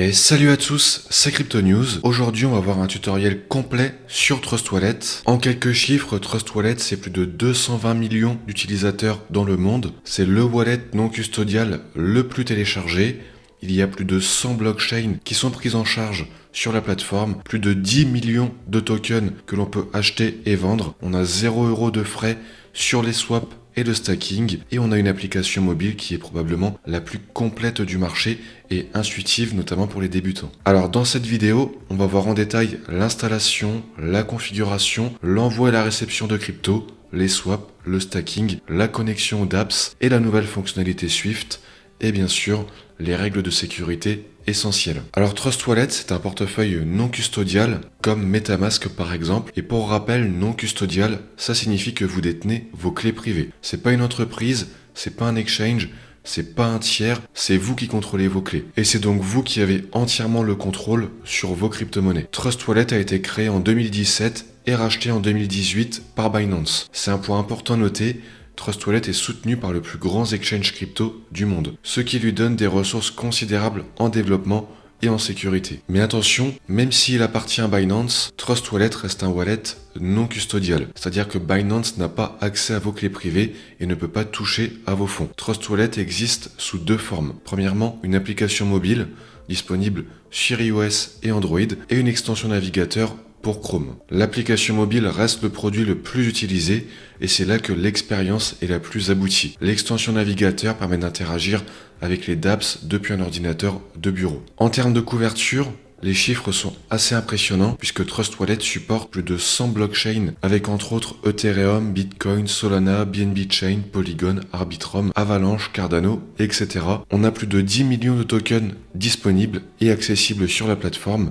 Et salut à tous, c'est Crypto News. Aujourd'hui, on va voir un tutoriel complet sur Trust Wallet. En quelques chiffres, Trust Wallet, c'est plus de 220 millions d'utilisateurs dans le monde. C'est le wallet non custodial le plus téléchargé. Il y a plus de 100 blockchains qui sont prises en charge sur la plateforme, plus de 10 millions de tokens que l'on peut acheter et vendre. On a 0 € de frais sur les swaps et le stacking, et on a une application mobile qui est probablement la plus complète du marché et intuitive, notamment pour les débutants. Alors dans cette vidéo, on va voir en détail l'installation, la configuration, l'envoi et la réception de crypto, les swaps, le stacking, la connexion aux dApps et la nouvelle fonctionnalité Swift, et bien sûr les règles de sécurité essentielles. Alors Trust Wallet, c'est un portefeuille non custodial comme MetaMask par exemple, et pour rappel, non custodial, ça signifie que vous détenez vos clés privées. C'est pas une entreprise, c'est pas un exchange, c'est pas un tiers, c'est vous qui contrôlez vos clés. Et c'est donc vous qui avez entièrement le contrôle sur vos crypto-monnaies. Trust Wallet a été créé en 2017 et racheté en 2018 par Binance. C'est un point important à noter. Trust Wallet est soutenu par le plus grand exchange crypto du monde, ce qui lui donne des ressources considérables en développement et en sécurité. Mais attention, même s'il appartient à Binance, Trust Wallet reste un wallet non custodial, c'est-à-dire que Binance n'a pas accès à vos clés privées et ne peut pas toucher à vos fonds. Trust Wallet existe sous deux formes. Premièrement, une application mobile disponible sur iOS et Android et une extension navigateur pour Chrome. L'application mobile reste le produit le plus utilisé et c'est là que l'expérience est la plus aboutie. L'extension navigateur permet d'interagir avec les dApps depuis un ordinateur de bureau. En termes de couverture, les chiffres sont assez impressionnants puisque Trust Wallet supporte plus de 100 blockchains avec entre autres Ethereum, Bitcoin, Solana, BNB Chain, Polygon, Arbitrum, Avalanche, Cardano, etc. On a plus de 10 millions de tokens disponibles et accessibles sur la plateforme.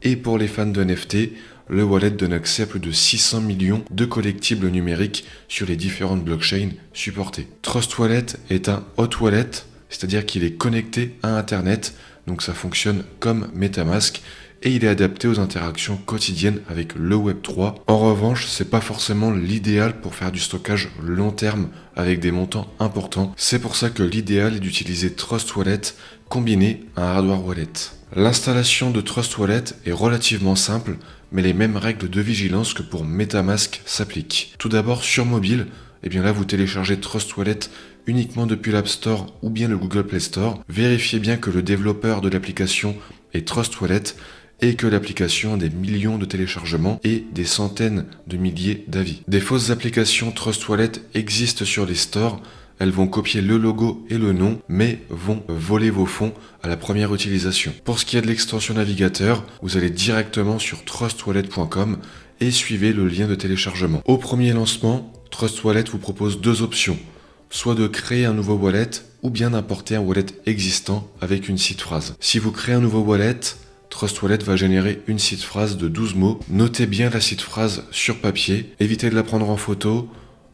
Et pour les fans de NFT, le wallet donne accès à plus de 600 millions de collectibles numériques sur les différentes blockchains supportées. Trust Wallet est un hot wallet, c'est-à-dire qu'il est connecté à Internet, donc ça fonctionne comme MetaMask, et il est adapté aux interactions quotidiennes avec le Web3. En revanche, c'est pas forcément l'idéal pour faire du stockage long terme avec des montants importants. C'est pour ça que l'idéal est d'utiliser Trust Wallet combiné à un hardware wallet. L'installation de Trust Wallet est relativement simple, mais les mêmes règles de vigilance que pour MetaMask s'appliquent. Tout d'abord, sur mobile, et bien là vous téléchargez Trust Wallet uniquement depuis l'App Store ou bien le Google Play Store. Vérifiez bien que le développeur de l'application est Trust Wallet et que l'application a des millions de téléchargements et des centaines de milliers d'avis. Des fausses applications Trust Wallet existent sur les stores. Elles vont copier le logo et le nom, mais vont voler vos fonds à la première utilisation. Pour ce qui est de l'extension navigateur, vous allez directement sur trustwallet.com et suivez le lien de téléchargement. Au premier lancement, Trust Wallet vous propose deux options, soit de créer un nouveau wallet ou bien d'importer un wallet existant avec une seed phrase. Si vous créez un nouveau wallet, Trust Wallet va générer une seed phrase de 12 mots. Notez bien la seed phrase sur papier, évitez de la prendre en photo,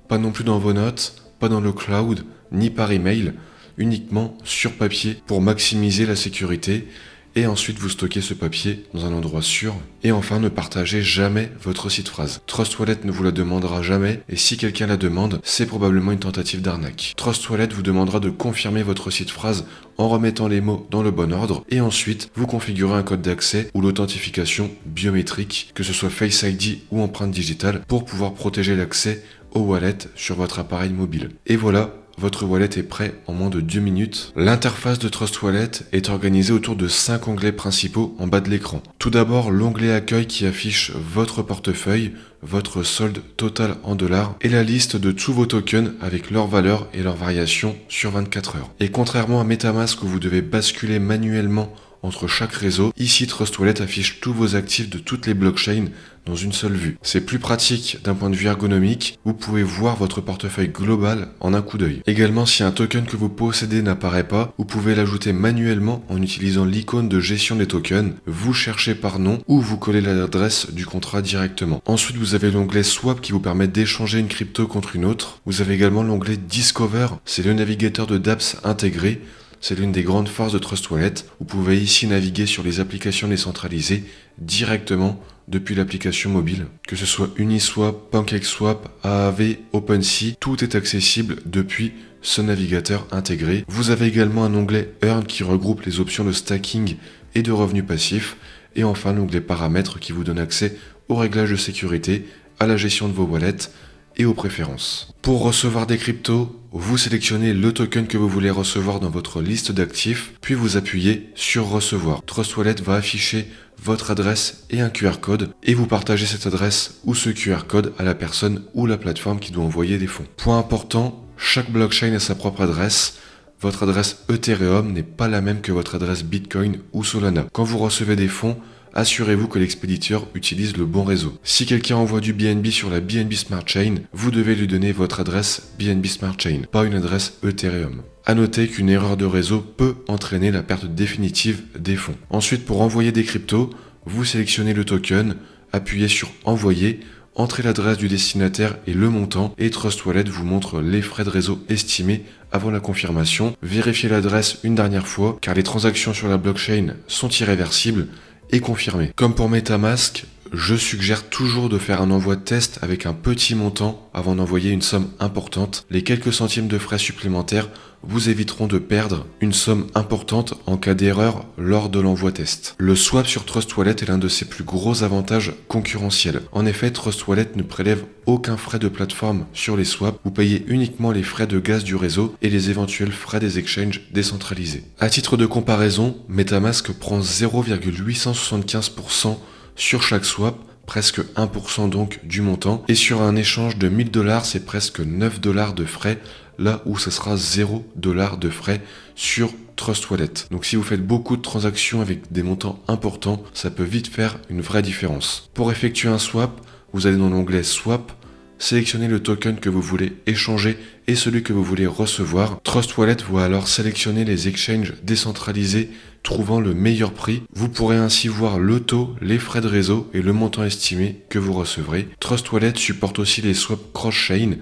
pas non plus dans vos notes, pas dans le cloud, ni par email, uniquement sur papier pour maximiser la sécurité. Et ensuite vous stockez ce papier dans un endroit sûr. Et enfin, ne partagez jamais votre seed phrase. Trust Wallet ne vous la demandera jamais, et si quelqu'un la demande, c'est probablement une tentative d'arnaque. Trust Wallet vous demandera de confirmer votre seed phrase en remettant les mots dans le bon ordre, et ensuite vous configurez un code d'accès ou l'authentification biométrique, que ce soit Face ID ou empreinte digitale, pour pouvoir protéger l'accès au wallet sur votre appareil mobile. Et voilà, votre wallet est prêt en moins de 2 minutes. L'interface de Trust Wallet est organisée autour de 5 onglets principaux en bas de l'écran. Tout d'abord, l'onglet accueil qui affiche votre portefeuille, votre solde total en dollars et la liste de tous vos tokens avec leur valeur et leur variation sur 24 heures. Et contrairement à MetaMask où vous devez basculer manuellement entre chaque réseau, ici Trust Wallet affiche tous vos actifs de toutes les blockchains dans une seule vue. C'est plus pratique d'un point de vue ergonomique, vous pouvez voir votre portefeuille global en un coup d'œil. Également, si un token que vous possédez n'apparaît pas, vous pouvez l'ajouter manuellement en utilisant l'icône de gestion des tokens, vous cherchez par nom ou vous collez l'adresse du contrat directement. Ensuite, vous avez l'onglet Swap qui vous permet d'échanger une crypto contre une autre. Vous avez également l'onglet Discover, c'est le navigateur de dApps intégré. C'est l'une des grandes forces de Trust Wallet. Vous pouvez ici naviguer sur les applications décentralisées directement depuis l'application mobile. Que ce soit Uniswap, PancakeSwap, Aave, OpenSea, tout est accessible depuis ce navigateur intégré. Vous avez également un onglet Earn qui regroupe les options de stacking et de revenus passifs. Et enfin l'onglet paramètres qui vous donne accès aux réglages de sécurité, à la gestion de vos wallets et aux préférences. Pour recevoir des cryptos, vous sélectionnez le token que vous voulez recevoir dans votre liste d'actifs, puis vous appuyez sur recevoir. Trust Wallet va afficher votre adresse et un QR code et vous partagez cette adresse ou ce QR code à la personne ou la plateforme qui doit envoyer des fonds. Point important, chaque blockchain a sa propre adresse. Votre adresse Ethereum n'est pas la même que votre adresse Bitcoin ou Solana. Quand vous recevez des fonds, assurez-vous que l'expéditeur utilise le bon réseau. Si quelqu'un envoie du BNB sur la BNB Smart Chain, vous devez lui donner votre adresse BNB Smart Chain, pas une adresse Ethereum. À noter qu'une erreur de réseau peut entraîner la perte définitive des fonds. Ensuite, pour envoyer des cryptos, vous sélectionnez le token, appuyez sur envoyer, entrez l'adresse du destinataire et le montant, et Trust Wallet vous montre les frais de réseau estimés avant la confirmation. Vérifiez l'adresse une dernière fois, car les transactions sur la blockchain sont irréversibles, et confirmé. Comme pour MetaMask, je suggère toujours de faire un envoi test avec un petit montant avant d'envoyer une somme importante. Les quelques centimes de frais supplémentaires vous éviteront de perdre une somme importante en cas d'erreur lors de l'envoi test. Le swap sur Trust Wallet est l'un de ses plus gros avantages concurrentiels. En effet, Trust Wallet ne prélève aucun frais de plateforme sur les swaps, vous payez uniquement les frais de gaz du réseau et les éventuels frais des exchanges décentralisés. À titre de comparaison, MetaMask prend 0,875% sur chaque swap, presque 1% donc du montant, et sur un échange de 1000 $, c'est presque 9 $ de frais, là où ce sera 0 $ de frais sur Trust Wallet. Donc si vous faites beaucoup de transactions avec des montants importants, ça peut vite faire une vraie différence. Pour effectuer un swap, vous allez dans l'onglet Swap, sélectionnez le token que vous voulez échanger et celui que vous voulez recevoir. Trust Wallet va alors sélectionner les exchanges décentralisés trouvant le meilleur prix. Vous pourrez ainsi voir le taux, les frais de réseau et le montant estimé que vous recevrez. Trust Wallet supporte aussi les swaps cross-chain,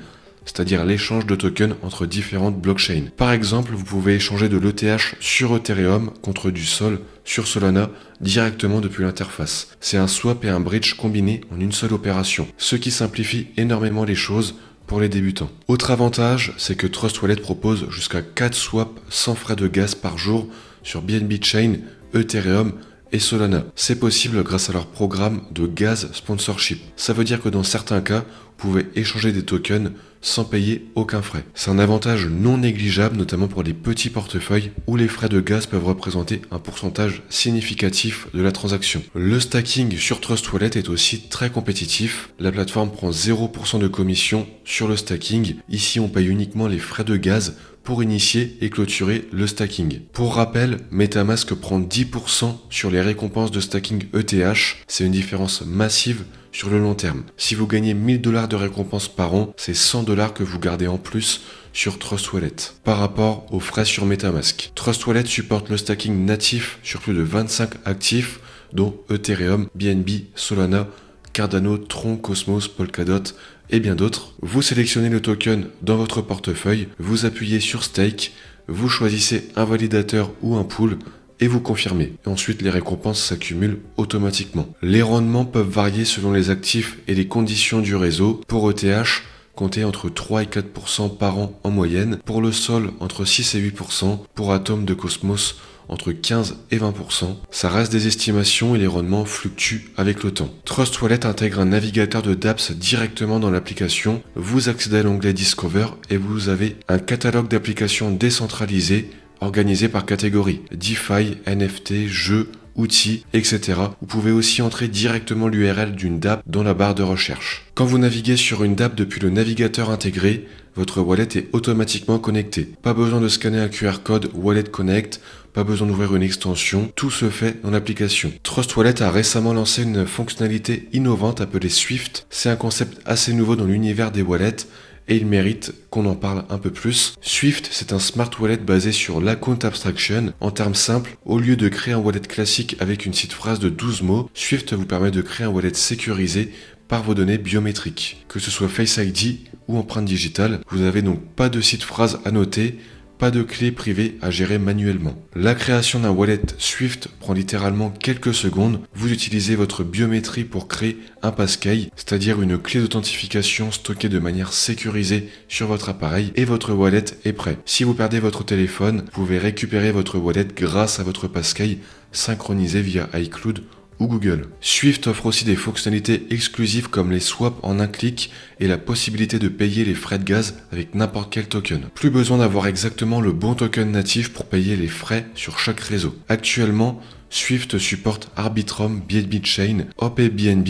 c'est-à-dire l'échange de tokens entre différentes blockchains. Par exemple, vous pouvez échanger de l'ETH sur Ethereum contre du Sol sur Solana directement depuis l'interface. C'est un swap et un bridge combinés en une seule opération, ce qui simplifie énormément les choses pour les débutants. Autre avantage, c'est que Trust Wallet propose jusqu'à 4 swaps sans frais de gaz par jour sur BNB Chain, Ethereum et Solana. C'est possible grâce à leur programme de gaz sponsorship. Ça veut dire que dans certains cas, vous pouvez échanger des tokens sans payer aucun frais. C'est un avantage non négligeable, notamment pour les petits portefeuilles où les frais de gaz peuvent représenter un pourcentage significatif de la transaction. Le stacking sur Trust Wallet est aussi très compétitif. La plateforme prend 0% de commission sur le stacking. Ici, on paye uniquement les frais de gaz pour initier et clôturer le stacking. Pour rappel, MetaMask prend 10% sur les récompenses de stacking ETH. C'est une différence massive sur le long terme. Si vous gagnez 1000 $ de récompenses par an, c'est 100 $ que vous gardez en plus sur Trust Wallet par rapport aux frais sur MetaMask. Trust Wallet supporte le stacking natif sur plus de 25 actifs, dont Ethereum, BNB, Solana, Cardano, Tron, Cosmos, Polkadot et bien d'autres. Vous sélectionnez le token dans votre portefeuille, vous appuyez sur Stake, vous choisissez un validateur ou un pool et vous confirmez. Et ensuite, les récompenses s'accumulent automatiquement. Les rendements peuvent varier selon les actifs et les conditions du réseau. Pour ETH, comptez entre 3 et 4% par an en moyenne. Pour le Sol, entre 6 et 8%. Pour Atom de Cosmos, entre 15 et 20%. Ça reste des estimations et les rendements fluctuent avec le temps. Trust Wallet intègre un navigateur de dApps directement dans l'application. Vous accédez à l'onglet Discover et vous avez un catalogue d'applications décentralisées organisé par catégorie, DeFi, NFT, jeux, outils, etc. Vous pouvez aussi entrer directement l'URL d'une dApp dans la barre de recherche. Quand vous naviguez sur une dApp depuis le navigateur intégré, votre wallet est automatiquement connecté. Pas besoin de scanner un QR code Wallet Connect, pas besoin d'ouvrir une extension, tout se fait dans l'application. Trust Wallet a récemment lancé une fonctionnalité innovante appelée Swift. C'est un concept assez nouveau dans l'univers des wallets et il mérite qu'on en parle un peu plus. Swift, c'est un smart wallet basé sur l'account abstraction. En termes simples, au lieu de créer un wallet classique avec une seed phrase de 12 mots, Swift vous permet de créer un wallet sécurisé par vos données biométriques. Que ce soit Face ID ou empreinte digitale, vous n'avez donc pas de seed phrase à noter, pas de clé privée à gérer manuellement. La création d'un wallet Swift prend littéralement quelques secondes. Vous utilisez votre biométrie pour créer un passkey, c'est-à-dire une clé d'authentification stockée de manière sécurisée sur votre appareil, et votre wallet est prêt. Si vous perdez votre téléphone, vous pouvez récupérer votre wallet grâce à votre passkey synchronisé via iCloud ou Google. Swift offre aussi des fonctionnalités exclusives comme les swaps en un clic et la possibilité de payer les frais de gaz avec n'importe quel token. Plus besoin d'avoir exactement le bon token natif pour payer les frais sur chaque réseau. Actuellement, Swift supporte Arbitrum, BNB, OPBNB,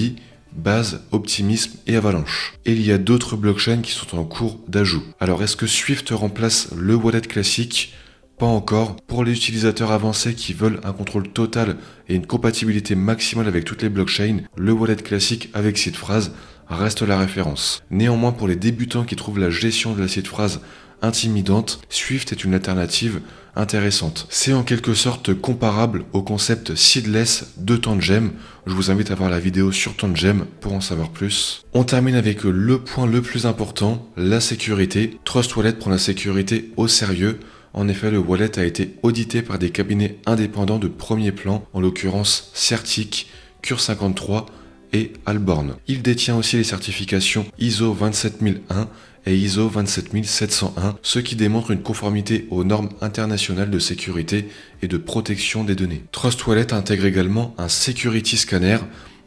Base, Optimism et Avalanche. Et il y a d'autres blockchains qui sont en cours d'ajout. Alors est-ce que Swift remplace le wallet classique ? Pas encore. Pour les utilisateurs avancés qui veulent un contrôle total et une compatibilité maximale avec toutes les blockchains, le wallet classique avec seed phrase reste la référence. Néanmoins, pour les débutants qui trouvent la gestion de la seed phrase intimidante, Swift est une alternative intéressante. C'est en quelque sorte comparable au concept seedless de Tangem. Je vous invite à voir la vidéo sur Tangem pour en savoir plus. On termine avec le point le plus important, la sécurité. Trust Wallet prend la sécurité au sérieux. En effet, le wallet a été audité par des cabinets indépendants de premier plan, en l'occurrence Certic, Cure53 et Alborn. Il détient aussi les certifications ISO 27001 et ISO 27701, ce qui démontre une conformité aux normes internationales de sécurité et de protection des données. Trust Wallet intègre également un Security Scanner,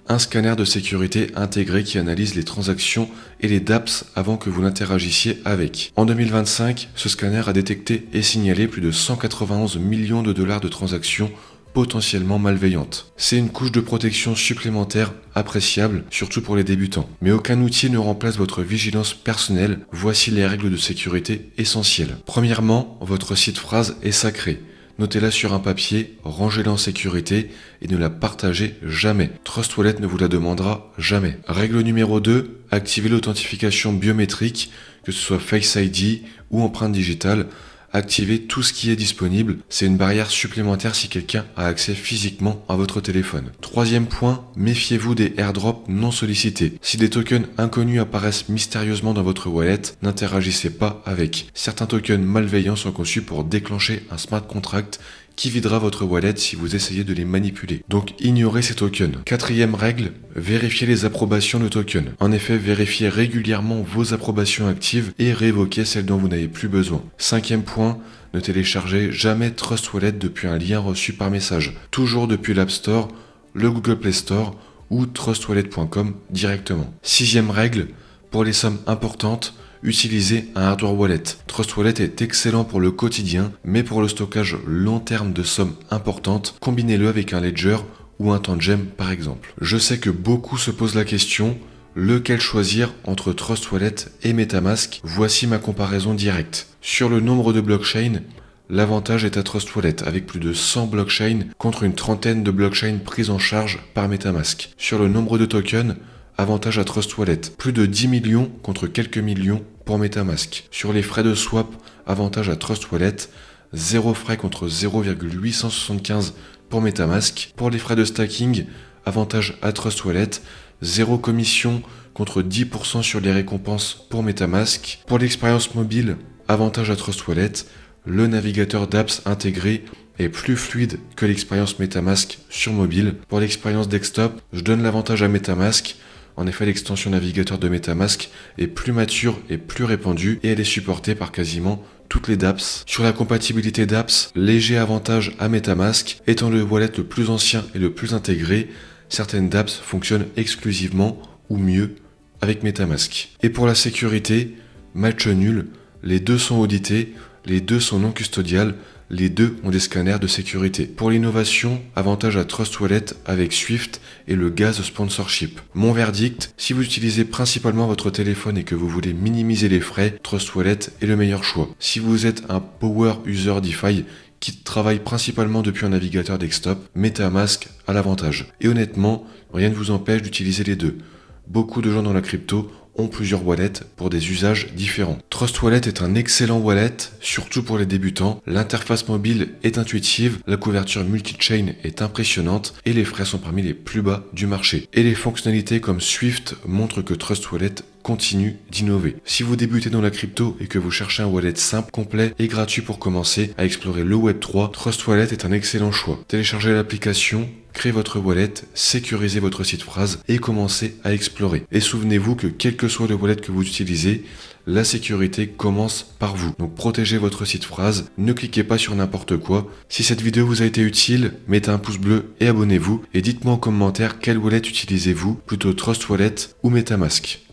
un scanner de sécurité intégré qui analyse les transactions et les dApps avant que vous n'interagissiez avec. En 2025, ce scanner a détecté et signalé plus de 191 millions de dollars de transactions potentiellement malveillantes. C'est une couche de protection supplémentaire appréciable, surtout pour les débutants. Mais aucun outil ne remplace votre vigilance personnelle. Voici les règles de sécurité essentielles. Premièrement, votre seed phrase est sacrée. Notez-la sur un papier, rangez-la en sécurité et ne la partagez jamais. Trust Wallet ne vous la demandera jamais. Règle numéro 2, activez l'authentification biométrique, que ce soit Face ID ou empreinte digitale. Activez tout ce qui est disponible. C'est une barrière supplémentaire si quelqu'un a accès physiquement à votre téléphone. Troisième point, méfiez-vous des airdrops non sollicités. Si des tokens inconnus apparaissent mystérieusement dans votre wallet, n'interagissez pas avec. Certains tokens malveillants sont conçus pour déclencher un smart contract qui videra votre wallet si vous essayez de les manipuler. Donc ignorez ces tokens. Quatrième règle, vérifiez les approbations de tokens. En effet, vérifiez régulièrement vos approbations actives et révoquez celles dont vous n'avez plus besoin. Cinquième point, ne téléchargez jamais Trust Wallet depuis un lien reçu par message. Toujours depuis l'App Store, le Google Play Store ou trustwallet.com directement. Sixième règle, pour les sommes importantes, utilisez un hardware wallet. Trust Wallet est excellent pour le quotidien, mais pour le stockage long terme de sommes importantes, combinez-le avec un Ledger ou un Tangem par exemple. Je sais que beaucoup se posent la question, lequel choisir entre Trust Wallet et MetaMask? Voici ma comparaison directe. Sur le nombre de blockchains, l'avantage est à Trust Wallet, avec plus de 100 blockchains contre une trentaine de blockchains prises en charge par MetaMask. Sur le nombre de tokens, avantage à Trust Wallet, plus de 10 millions contre quelques millions pour MetaMask. Sur les frais de swap, avantage à Trust Wallet, 0 frais contre 0,875 pour MetaMask. Pour les frais de stacking, avantage à Trust Wallet, 0 commission contre 10% sur les récompenses pour MetaMask. Pour l'expérience mobile, avantage à Trust Wallet, le navigateur dApps intégré est plus fluide que l'expérience MetaMask sur mobile. Pour l'expérience desktop, je donne l'avantage à MetaMask. En effet, l'extension navigateur de MetaMask est plus mature et plus répandue et elle est supportée par quasiment toutes les dApps. Sur la compatibilité dApps, léger avantage à MetaMask. Étant le wallet le plus ancien et le plus intégré, certaines dApps fonctionnent exclusivement ou mieux avec MetaMask. Et pour la sécurité, match nul, les deux sont audités, les deux sont non custodiales, les deux ont des scanners de sécurité. Pour l'innovation, avantage à Trust Wallet avec Swift et le gaz sponsorship. Mon verdict, si vous utilisez principalement votre téléphone et que vous voulez minimiser les frais, Trust Wallet est le meilleur choix. Si vous êtes un power user DeFi qui travaille principalement depuis un navigateur desktop, MetaMask a l'avantage. Et honnêtement, rien ne vous empêche d'utiliser les deux. Beaucoup de gens dans la crypto ont plusieurs wallets pour des usages différents. Trust Wallet est un excellent wallet, surtout pour les débutants. L'interface mobile est intuitive, la couverture multi-chain est impressionnante et les frais sont parmi les plus bas du marché. Et les fonctionnalités comme Swift montrent que Trust Wallet continue d'innover. Si vous débutez dans la crypto et que vous cherchez un wallet simple, complet et gratuit pour commencer à explorer le Web3, Trust Wallet est un excellent choix. Téléchargez l'application, créez votre wallet, sécurisez votre site phrase et commencez à explorer. Et souvenez-vous que quel que soit le wallet que vous utilisez, la sécurité commence par vous. Donc protégez votre site phrase, ne cliquez pas sur n'importe quoi. Si cette vidéo vous a été utile, mettez un pouce bleu et abonnez-vous. Et dites-moi en commentaire quel wallet utilisez-vous, plutôt Trust Wallet ou MetaMask.